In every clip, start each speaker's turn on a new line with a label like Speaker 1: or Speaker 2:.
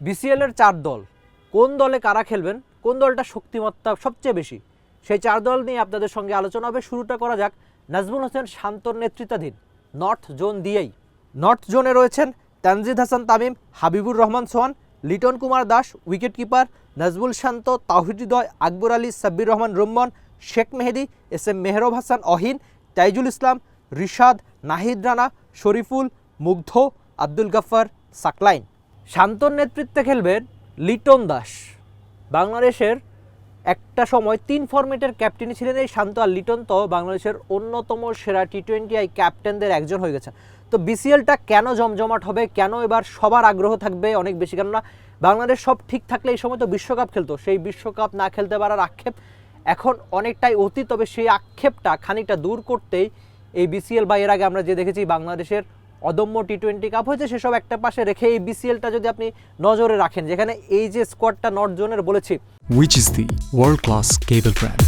Speaker 1: BCL এর 4 দল, কোন দলে কারা খেলবেন, কোন দলটা শক্তিমত্তা সবচেয়ে বেশি, সেই 4 দল নিয়ে আপনাদের সঙ্গে আলোচনা হবে। শুরুটা করা যাক নাজমুল হোসেন শান্তর নেতৃত্বাধীন নর্থ জোন দিয়েই। নর্থ জোনে রয়েছেন তানজিদ হাসান তামিম, হাবিবুর রহমান সোহান, লিটন কুমার দাস উইকেট কিপার, নাজমুল শান্ত, তাওহিদ হৃদয়, আকবর আলী, সাব্বির রহমান রুম্মন, শেখ মেহেদি, এস এম মেহরব হাসান অহিন, তাইজুল ইসলাম, রিশাদ, নাহিদ রানা, শরীফুল, মুগ্ধ, আব্দুল গাফফার, সাকলাইন। শান্তর নেতৃত্বে খেলবেন লিটন দাস। বাংলাদেশের একটা সময় 3 ফরম্যাটের ক্যাপ্টেনই ছিলেন এই শান্ত, আর লিটন তো বাংলাদেশের অন্যতম সেরা টি20 ক্যাপ্টেনদের একজন হয়ে গেছেন। তো বিসিএলটা কেন জমজমাট হবে, কেন এবার সবার আগ্রহ থাকবে অনেক বেশি, কেননা বাংলাদেশ সব ঠিক থাকলে এই সময় তো বিশ্বকাপ খেলতো, সেই বিশ্বকাপ না খেলতে পারার আক্ষেপ এখন অনেকটাই অতীত। তবে সেই আক্ষেপটা খানিকটা দূর করতেই এই বিসিএল বা এর আগে আমরা যে দেখেছি বাংলাদেশের অদম্য টি20 কাপ হয়েছে, সেসব একটা পাশে রেখে এই বিসিএলটা যদি আপনি নজরে রাখেন, যেখানে এই যে স্কোয়াডটা নর্থ জোনের বলেছি,
Speaker 2: which is the world-class cable brand.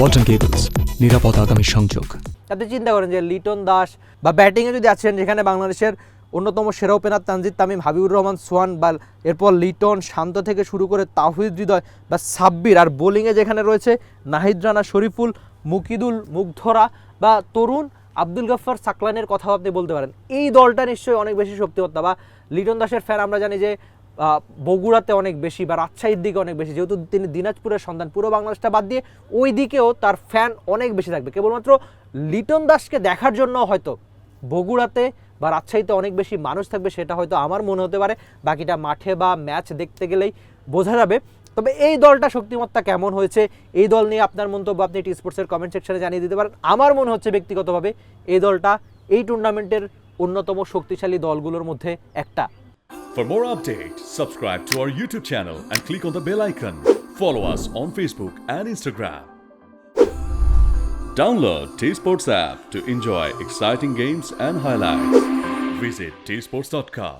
Speaker 2: Walton Cables, নিরাপদ আগামী সংযোগ।
Speaker 1: আপনি চিন্তা করেন যে লিটন দাস বা ব্যাটিংয়ে যদি আছেন, যেখানে বাংলাদেশের অন্যতম সেরা ওপেনার তানজিদ তামিম, হাবিবুর রহমান সোহান, বা এরপর লিটন, শান্ত থেকে শুরু করে তাওহিদ হৃদয় বা সাব্বির, আর বোলিংয়ে যেখানে রয়েছে নাহিদ রানা, শরীফুল, মুকিদুল, মুগ্ধরা বা তরুণ, আব্দুল গাফফার, সাকলানের কথাও আপনি বলতে পারেন। এই দলটা নিশ্চয়ই অনেক বেশি শক্তিমত্তা। বা লিটন দাসের ফ্যান আমরা জানি যে বগুড়াতে অনেক বেশি বা রাজশাহীর দিকে অনেক বেশি, যেহেতু তিনি দিনাজপুরের সন্তান, পুরো বাংলাদেশটা বাদ দিয়ে ওই দিকেও তার ফ্যান অনেক বেশি থাকবে। কেবলমাত্র লিটন দাসকে দেখার জন্য হয়তো বগুড়াতে বা রাজশাহীতে অনেক বেশি মানুষ থাকবে, সেটা হয়তো আমার মনে হতে পারে। বাকিটা মাঠে বা ম্যাচ দেখতে গেলেই বোঝা যাবে। তবে এই দলটা শক্তিমত্তা কেমন হয়েছে, এই দল নিয়ে আপনার মন্তব্য আপনি টি স্পোর্টসের কমেন্ট সেকশনে জানিয়ে দিতে পারেন। আমার মনে হচ্ছে ব্যক্তিগতভাবে এই দলটা এই টুর্নামেন্টের অন্যতম শক্তিশালী দলগুলোর মধ্যে একটা।
Speaker 3: For more updates, subscribe to our YouTube channel and click on the bell icon. Follow us on Facebook and Instagram. Download T-Sports app to enjoy exciting games and highlights. Visit tsports.com.